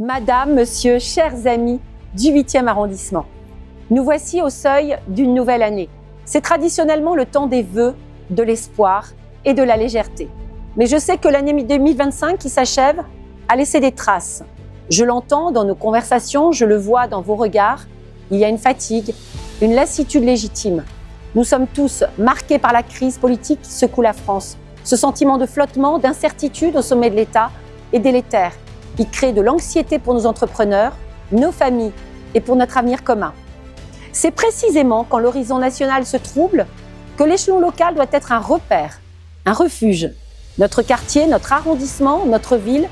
Madame, Monsieur, chers amis du 8e arrondissement, nous voici au seuil d'une nouvelle année. C'est traditionnellement le temps des vœux, de l'espoir et de la légèreté. Mais je sais que l'année 2025 qui s'achève a laissé des traces. Je l'entends dans nos conversations, je le vois dans vos regards. Il y a une fatigue, une lassitude légitime. Nous sommes tous marqués par la crise politique qui secoue la France. Ce sentiment de flottement, d'incertitude au sommet de l'État est délétère. Il crée de l'anxiété pour nos entrepreneurs, nos familles et pour notre avenir commun. C'est précisément quand l'horizon national se trouble que l'échelon local doit être un repère, un refuge. Notre quartier, notre arrondissement, notre ville,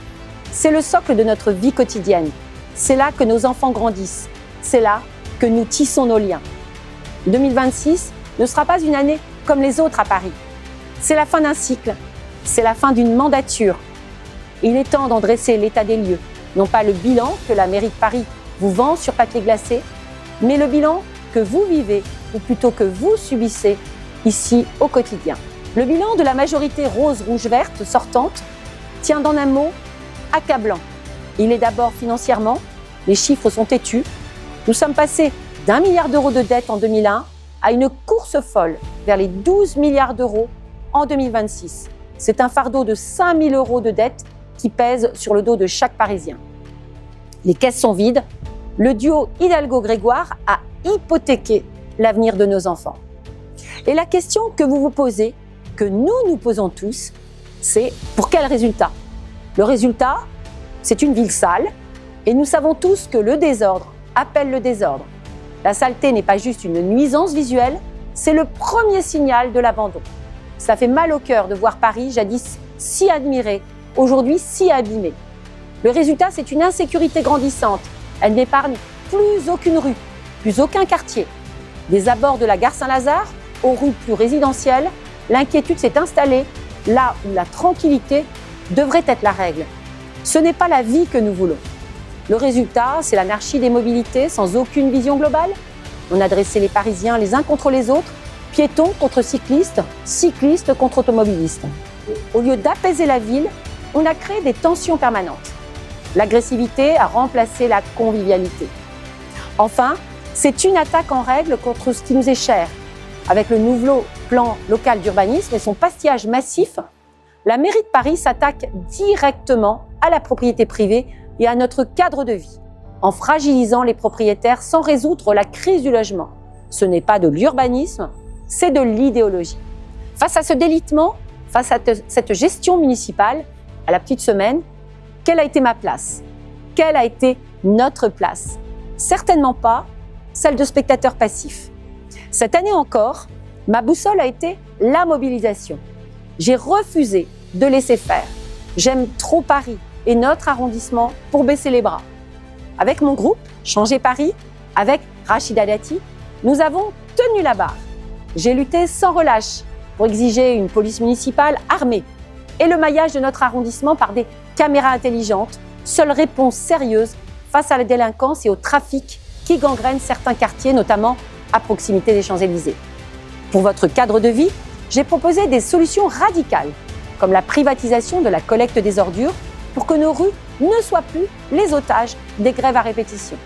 c'est le socle de notre vie quotidienne. C'est là que nos enfants grandissent. C'est là que nous tissons nos liens. 2026 ne sera pas une année comme les autres à Paris. C'est la fin d'un cycle, c'est la fin d'une mandature. Il est temps d'en dresser l'état des lieux, non pas le bilan que la mairie de Paris vous vend sur papier glacé, mais le bilan que vous vivez, ou plutôt que vous subissez, ici au quotidien. Le bilan de la majorité rose-rouge-verte sortante tient dans un mot accablant. Il est d'abord financièrement, les chiffres sont têtus. Nous sommes passés d'1 milliard d'euros de dette en 2001 à une course folle vers les 12 milliards d'euros en 2026. C'est un fardeau de 5 000 euros de dette qui pèse sur le dos de chaque Parisien. Les caisses sont vides. Le duo Hidalgo-Grégoire a hypothéqué l'avenir de nos enfants. Et la question que vous vous posez, que nous posons tous, c'est pour quel résultat ? Le résultat, c'est une ville sale, et nous savons tous que le désordre appelle le désordre. La saleté n'est pas juste une nuisance visuelle, c'est le premier signal de l'abandon. Ça fait mal au cœur de voir Paris, jadis si admiré, aujourd'hui si abîmé. Le résultat, c'est une insécurité grandissante. Elle n'épargne plus aucune rue, plus aucun quartier. Des abords de la gare Saint-Lazare aux rues plus résidentielles, l'inquiétude s'est installée là où la tranquillité devrait être la règle. Ce n'est pas la vie que nous voulons. Le résultat, c'est l'anarchie des mobilités sans aucune vision globale. On a dressé les Parisiens les uns contre les autres, piétons contre cyclistes, cyclistes contre automobilistes. Au lieu d'apaiser la ville, on a créé des tensions permanentes. L'agressivité a remplacé la convivialité. Enfin, c'est une attaque en règle contre ce qui nous est cher. Avec le nouveau plan local d'urbanisme et son pastillage massif, la mairie de Paris s'attaque directement à la propriété privée et à notre cadre de vie, en fragilisant les propriétaires sans résoudre la crise du logement. Ce n'est pas de l'urbanisme, c'est de l'idéologie. Face à ce délitement, face à cette gestion municipale, à la petite semaine, quelle a été ma place ? Quelle a été notre place ? Certainement pas celle de spectateur passif. Cette année encore, ma boussole a été la mobilisation. J'ai refusé de laisser faire. J'aime trop Paris et notre arrondissement pour baisser les bras. Avec mon groupe, Changer Paris, avec Rachida Dati, nous avons tenu la barre. J'ai lutté sans relâche pour exiger une police municipale armée et le maillage de notre arrondissement par des caméras intelligentes, seule réponse sérieuse face à la délinquance et au trafic qui gangrène certains quartiers, notamment à proximité des Champs-Élysées. Pour votre cadre de vie, j'ai proposé des solutions radicales, comme la privatisation de la collecte des ordures pour que nos rues ne soient plus les otages des grèves à répétition.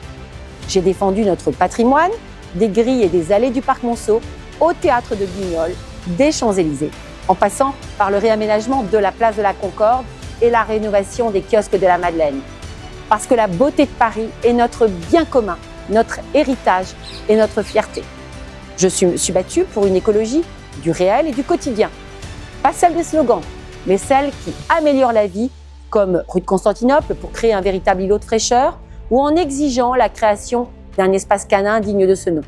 J'ai défendu notre patrimoine, des grilles et des allées du Parc Monceau, au théâtre de Guignol, des Champs-Élysées, en passant par le réaménagement de la place de la Concorde et la rénovation des kiosques de la Madeleine. Parce que la beauté de Paris est notre bien commun, notre héritage et notre fierté. Je me suis battue pour une écologie du réel et du quotidien. Pas celle des slogans, mais celle qui améliore la vie, comme rue de Constantinople pour créer un véritable îlot de fraîcheur, ou en exigeant la création d'un espace canin digne de ce nom.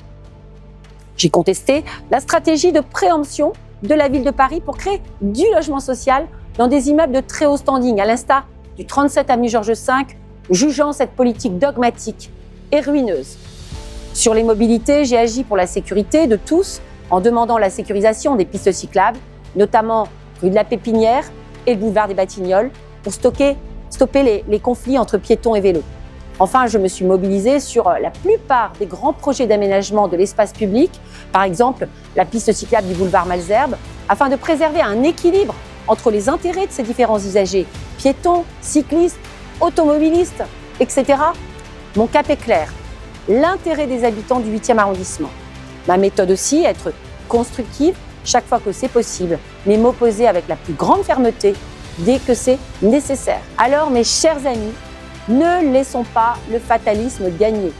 J'ai contesté la stratégie de préemption de la ville de Paris pour créer du logement social dans des immeubles de très haut standing, à l'instar du 37 avenue Georges V, jugeant cette politique dogmatique et ruineuse. Sur les mobilités, j'ai agi pour la sécurité de tous en demandant la sécurisation des pistes cyclables, notamment rue de la Pépinière et le boulevard des Batignolles, pour stopper les conflits entre piétons et vélos. Enfin, je me suis mobilisée sur la plupart des grands projets d'aménagement de l'espace public, par exemple la piste cyclable du boulevard Malesherbes, afin de préserver un équilibre entre les intérêts de ces différents usagers, piétons, cyclistes, automobilistes, etc. Mon cap est clair. L'intérêt des habitants du 8e arrondissement. Ma méthode aussi, être constructive chaque fois que c'est possible, mais m'opposer avec la plus grande fermeté dès que c'est nécessaire. Alors, mes chers amis, ne laissons pas le fatalisme gagner.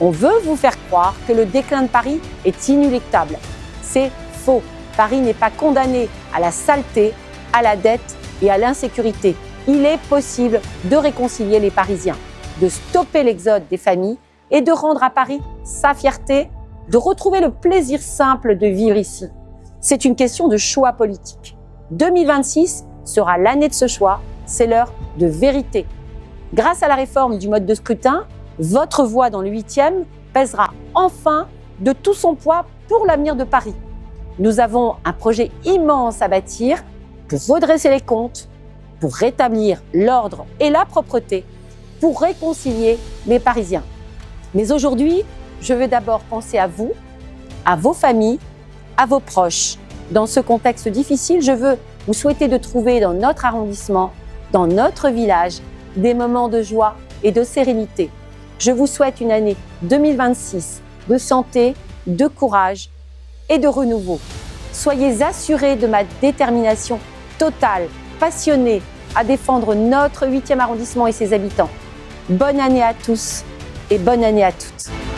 On veut vous faire croire que le déclin de Paris est inéluctable. C'est faux. Paris n'est pas condamné à la saleté, à la dette et à l'insécurité. Il est possible de réconcilier les Parisiens, de stopper l'exode des familles et de rendre à Paris sa fierté, de retrouver le plaisir simple de vivre ici. C'est une question de choix politique. 2026 sera l'année de ce choix, c'est l'heure de vérité. Grâce à la réforme du mode de scrutin, votre voix dans le 8e pèsera enfin de tout son poids pour l'avenir de Paris. Nous avons un projet immense à bâtir pour redresser les comptes, pour rétablir l'ordre et la propreté, pour réconcilier les Parisiens. Mais aujourd'hui, je veux d'abord penser à vous, à vos familles, à vos proches. Dans ce contexte difficile, je veux vous souhaiter de trouver dans notre arrondissement, dans notre village, des moments de joie et de sérénité. Je vous souhaite une année 2026 de santé, de courage et de renouveau. Soyez assurés de ma détermination totale, passionnée à défendre notre 8e arrondissement et ses habitants. Bonne année à tous et bonne année à toutes.